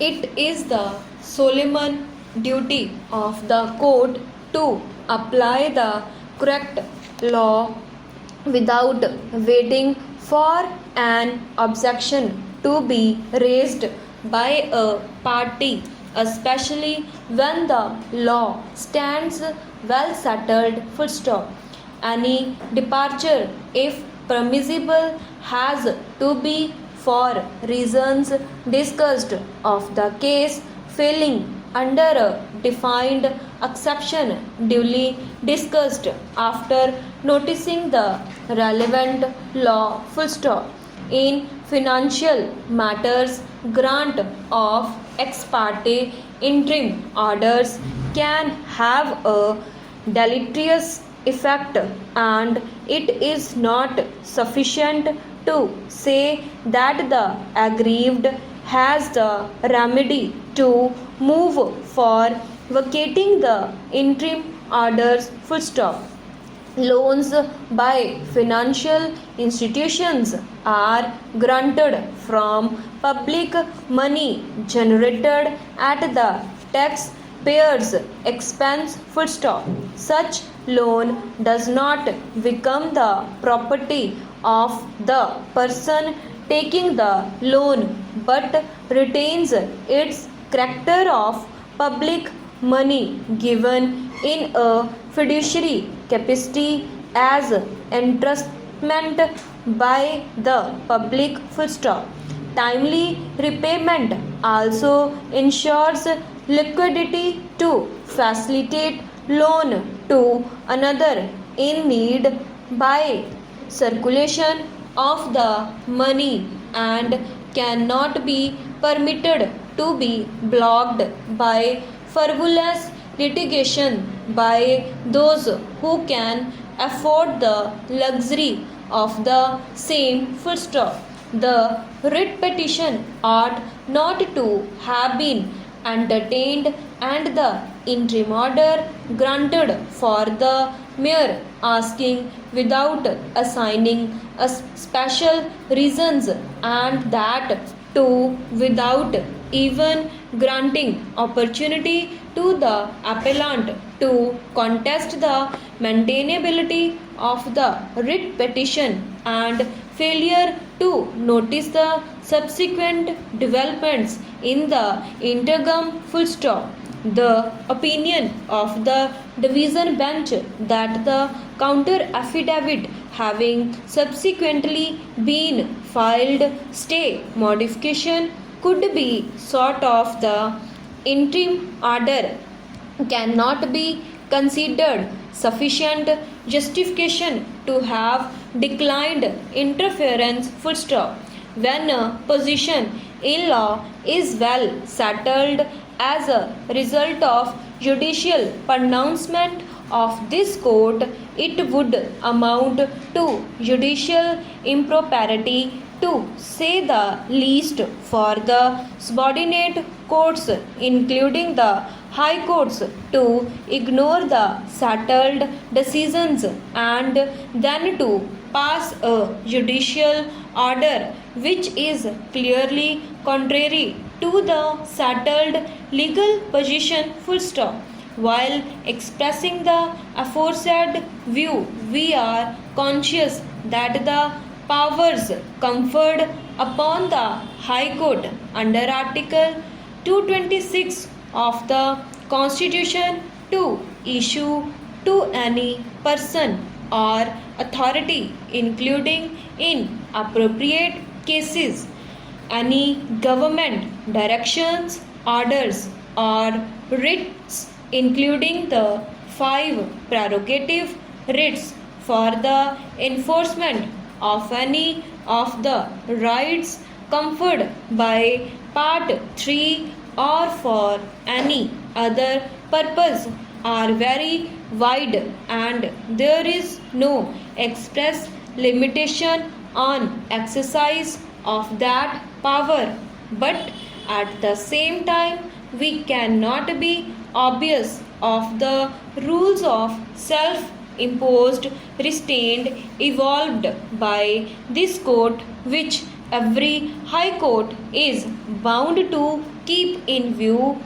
It is the solemn duty of the court to apply the correct law without waiting for an objection to be raised by a party, especially when the law stands well settled. Full stop. Any departure, if permissible, has to be for reasons discussed of the case, failing under a defined exception duly discussed after noticing the relevant law. Full stop. In financial matters, grant of ex parte interim orders can have a deleterious effect, and it is not sufficient to say that the aggrieved has the remedy to move for vacating the interim orders. Full stop. Loans by financial institutions are granted from public money generated at the taxpayer's expense. Full stop. Such loan does not become the property of the person taking the loan, but retains its character of public money given in a fiduciary capacity as entrustment by the public. Full stop. Timely repayment also ensures liquidity to facilitate loan to another in need by circulation of the money, and cannot be permitted to be blocked by frivolous litigation by those who can afford the luxury of the same. Full stop. The writ petition ought not to have been entertained and the interim order granted for the mere asking without assigning a special reasons, and that too without even granting opportunity to the appellant to contest the maintainability of the writ petition, and failure to notice the subsequent developments in the interim. Full stop. The opinion of the division bench that the counter affidavit having subsequently been filed stay modification could be sought of the interim order cannot be considered sufficient justification to have declined interference. Full stop. When a position in law is well settled as a result of judicial pronouncement of this court, it would amount to judicial impropriety, to say the least, for the subordinate courts, including the high courts, to ignore the settled decisions and then to pass a judicial order which is clearly contrary to the settled legal position. Full stop. While expressing the aforesaid view, we are conscious that the powers conferred upon the High Court under Article 226 of the Constitution to issue to any person or authority, including in appropriate cases, any government directions, orders, or writs, including the 5 prerogative writs for the enforcement of any of the rights conferred by Part 3 or for any other purpose, are very wide, and there is no express limitation on exercise of that power. But at the same time, we cannot be obvious of the rules of self-imposed restraint evolved by this court, which every High Court is bound to keep in view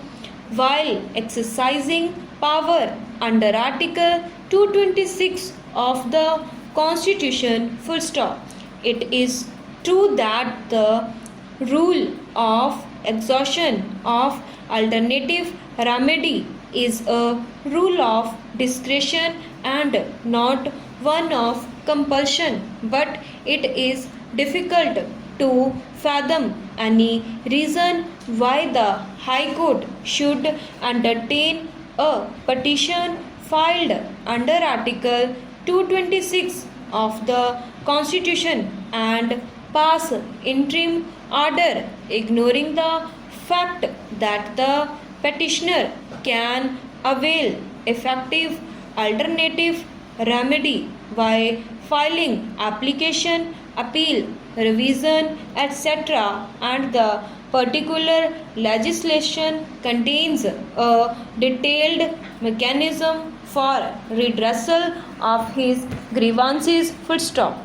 while exercising power under Article 226 of the Constitution. Full stop. It is true that the rule of exhaustion of alternative remedy is a rule of discretion and not one of compulsion, but it is difficult to fathom any reason why the High Court should entertain a petition filed under Article 226 of the Constitution and pass interim order ignoring the fact that the petitioner can avail effective alternative remedy by filing application, appeal, revision, etc. and the particular legislation contains a detailed mechanism for redressal of his grievances. Full stop.